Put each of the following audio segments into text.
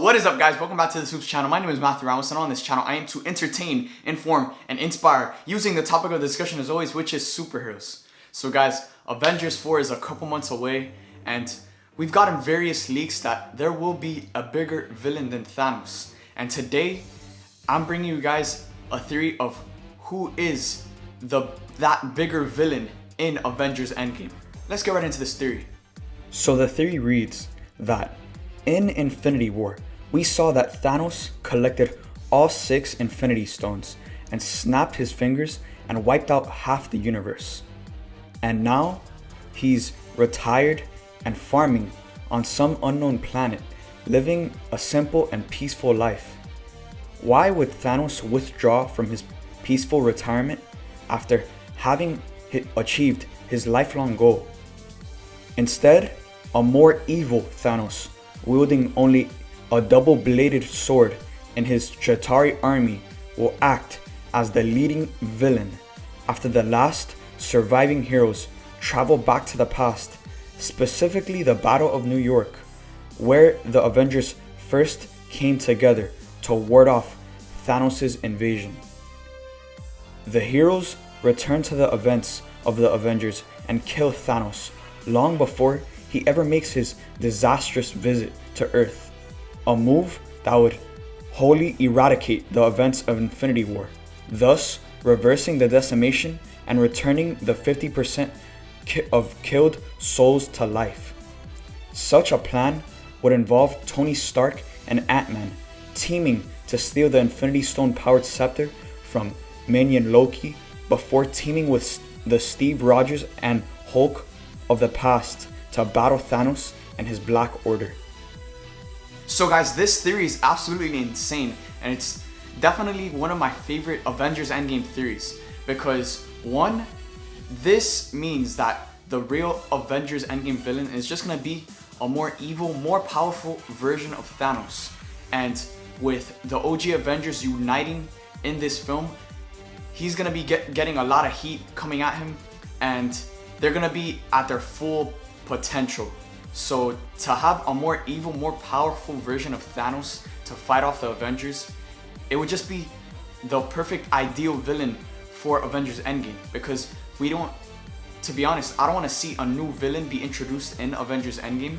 what is up, guys? Welcome back to the SUPES channel. My name is Matthew Ramos, and on this channel I aim to entertain, inform, and inspire using the topic of discussion as always, which is superheroes. So guys, Avengers 4 is a couple months away, and we've gotten various leaks that there will be a bigger villain than Thanos. And today, I'm bringing you guys a theory of who is that bigger villain in Avengers Endgame. Let's get right into this theory. So the theory reads that in Infinity War, we saw that Thanos collected all 6 Infinity Stones and snapped his fingers and wiped out half the universe. And now he's retired and farming on some unknown planet, living a simple and peaceful life. Why would Thanos withdraw from his peaceful retirement after having achieved his lifelong goal? Instead, a more evil Thanos, wielding only a double-bladed sword in his Chitauri army, will act as the leading villain after the last surviving heroes travel back to the past, specifically the Battle of New York, where the Avengers first came together to ward off Thanos' invasion. The heroes return to the events of the Avengers and kill Thanos long before he ever makes his disastrous visit to Earth, a move that would wholly eradicate the events of Infinity War, thus reversing the decimation and returning the 50% of killed souls to life. Such a plan would involve Tony Stark and Ant-Man teaming to steal the Infinity Stone powered scepter from minion Loki before teaming with the Steve Rogers and Hulk of the past to battle Thanos and his Black Order. So guys, this theory is absolutely insane, and it's definitely one of my favorite Avengers Endgame theories because one, this means that the real Avengers Endgame villain is just gonna be a more evil, more powerful version of Thanos. And with the OG Avengers uniting in this film, he's gonna be getting a lot of heat coming at him, and they're gonna be at their full potential. So to have a more evil, more powerful version of Thanos to fight off the Avengers, it would just be the perfect ideal villain for Avengers Endgame, because we don't, to be honest, I don't want to see a new villain be introduced in Avengers Endgame,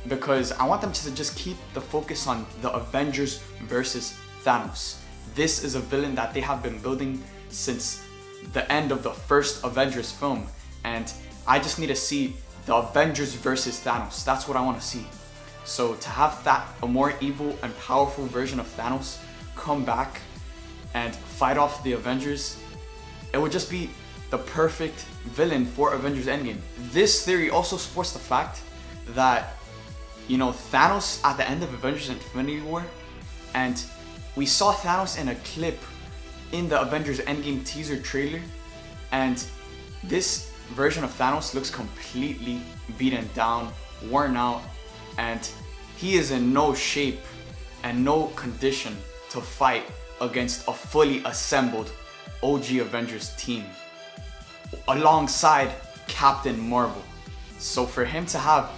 because I want them to just keep the focus on the Avengers versus Thanos. This is a villain that they have been building since the end of the first Avengers film, and I just need to see the Avengers versus Thanos. That's what I want to see. So to have that, a more evil and powerful version of Thanos come back and fight off the Avengers, it would just be the perfect villain for Avengers Endgame. This theory also supports the fact that, you know, Thanos at the end of Avengers Infinity War, and we saw Thanos in a clip in the Avengers Endgame teaser trailer, and this version of Thanos looks completely beaten down, worn out, and he is in no shape and no condition to fight against a fully assembled OG Avengers team alongside Captain Marvel. So for him to have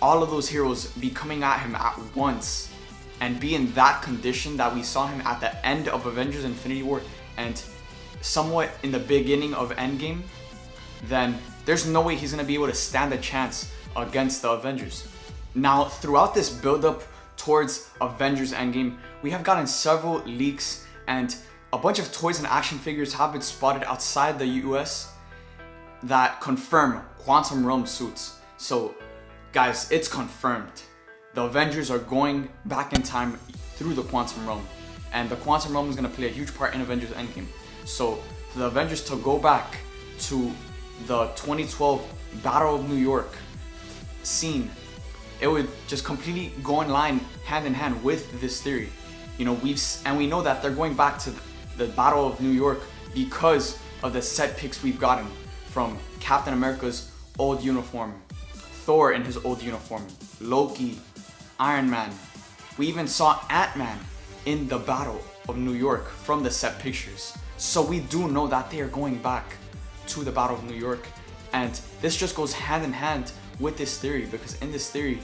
all of those heroes be coming at him at once and be in that condition that we saw him at the end of Avengers Infinity War and somewhat in the beginning of Endgame, then there's no way he's gonna be able to stand a chance against the Avengers. Now, throughout this build-up towards Avengers Endgame, we have gotten several leaks, and a bunch of toys and action figures have been spotted outside the US that confirm quantum realm suits. So guys, it's confirmed. The Avengers are going back in time through the quantum realm, and the quantum realm is gonna play a huge part in Avengers Endgame. So for the Avengers to go back to the 2012 Battle of New York scene, it would just completely go in line, hand in hand with this theory. You know, we know that they're going back to the Battle of New York because of the set pics we've gotten from Captain America's old uniform, Thor in his old uniform, Loki, Iron Man. We even saw Ant-Man in the Battle of New York from the set pictures. So we do know that they are going back to the Battle of New York, and this just goes hand in hand with this theory, because in this theory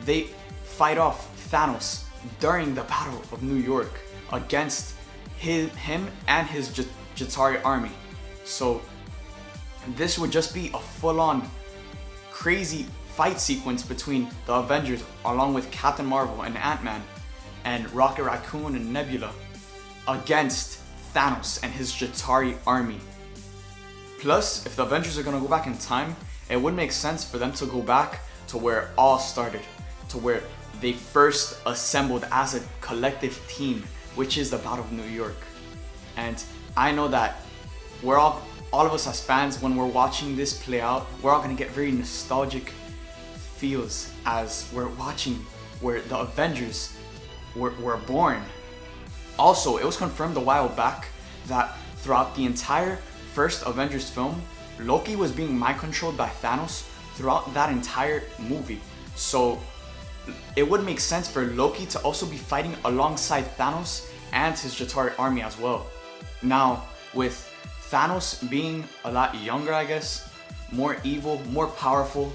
they fight off Thanos during the Battle of New York against him and his Chitauri army. So this would just be a full-on crazy fight sequence between the Avengers along with Captain Marvel and Ant-Man and Rocket Raccoon and Nebula against Thanos and his Chitauri army. Plus, if the Avengers are gonna go back in time, it would make sense for them to go back to where it all started, to where they first assembled as a collective team, which is the Battle of New York. And I know that we're all of us as fans, when we're watching this play out, we're all gonna get very nostalgic feels as we're watching where the Avengers were born. Also, it was confirmed a while back that throughout the entire first Avengers film, Loki was being mind-controlled by Thanos throughout that entire movie. So it would make sense for Loki to also be fighting alongside Thanos and his Chitauri army as well. Now, with Thanos being a lot younger, I guess, more evil, more powerful,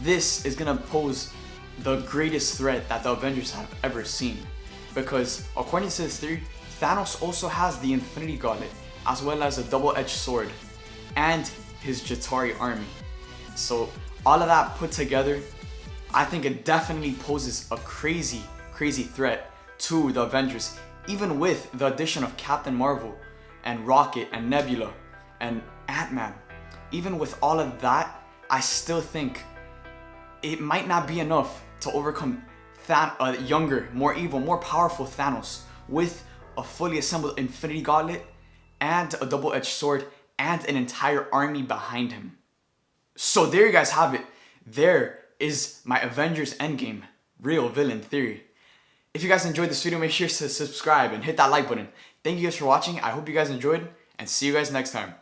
this is gonna pose the greatest threat that the Avengers have ever seen. Because according to this theory, Thanos also has the Infinity Gauntlet, as well as a double-edged sword, and his Chitauri army. So all of that put together, I think it definitely poses a crazy threat to the Avengers, even with the addition of Captain Marvel and Rocket and Nebula and Ant-Man. Even with all of that, I still think it might not be enough to overcome a younger, more evil, more powerful Thanos with a fully assembled Infinity Gauntlet and a double-edged sword and an entire army behind him. So there you guys have it. There is my Avengers Endgame real villain theory. If you guys enjoyed this video, make sure to subscribe and hit that like button. Thank you guys for watching. I hope you guys enjoyed, and see you guys next time.